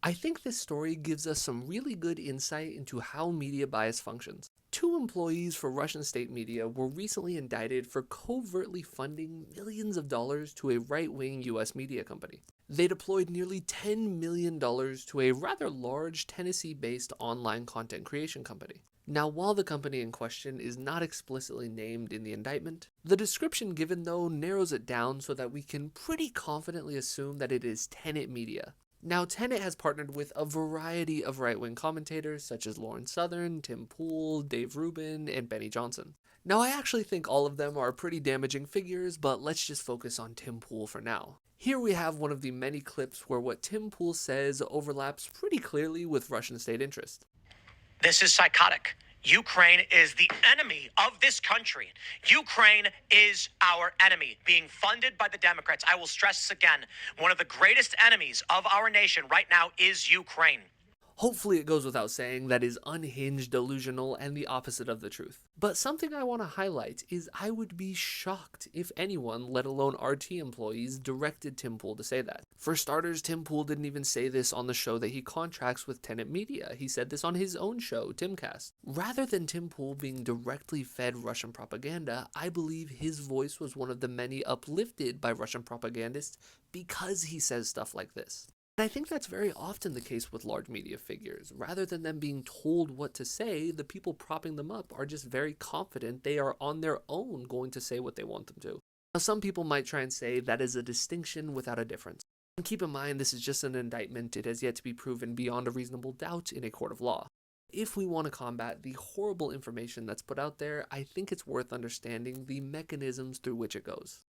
I think this story gives us some really good insight into how media bias functions. Two employees for Russian state media were recently indicted for covertly funding millions of dollars to a right-wing US media company. They deployed nearly $10 million to a rather large Tennessee-based online content creation company. Now, while the company in question is not explicitly named in the indictment, the description given though narrows it down so that we can pretty confidently assume that it is Tenet Media. Now, Tenet has partnered with a variety of right-wing commentators such as Lauren Southern, Tim Pool, Dave Rubin, and Benny Johnson. Now, I actually think all of them are pretty damaging figures, but let's just focus on Tim Pool for now. Here we have one of the many clips where what Tim Pool says overlaps pretty clearly with Russian state interest. This is psychotic. Ukraine is the enemy of this country. Ukraine is our enemy, being funded by the Democrats. I will stress this again. One of the greatest enemies of our nation right now is Ukraine. Hopefully it goes without saying that is unhinged, delusional, and the opposite of the truth. But something I want to highlight is I would be shocked if anyone, let alone RT employees, directed Tim Pool to say that. For starters, Tim Pool didn't even say this on the show that he contracts with Tenet Media. He said this on his own show, Timcast. Rather than Tim Pool being directly fed Russian propaganda, I believe his voice was one of the many uplifted by Russian propagandists because he says stuff like this. And I think that's very often the case with large media figures. Rather than them being told what to say, the people propping them up are just very confident they are on their own going to say what they want them to. Now, some people might try and say that is a distinction without a difference. And keep in mind, this is just an indictment. It has yet to be proven beyond a reasonable doubt in a court of law. If we want to combat the horrible information that's put out there, I think it's worth understanding the mechanisms through which it goes.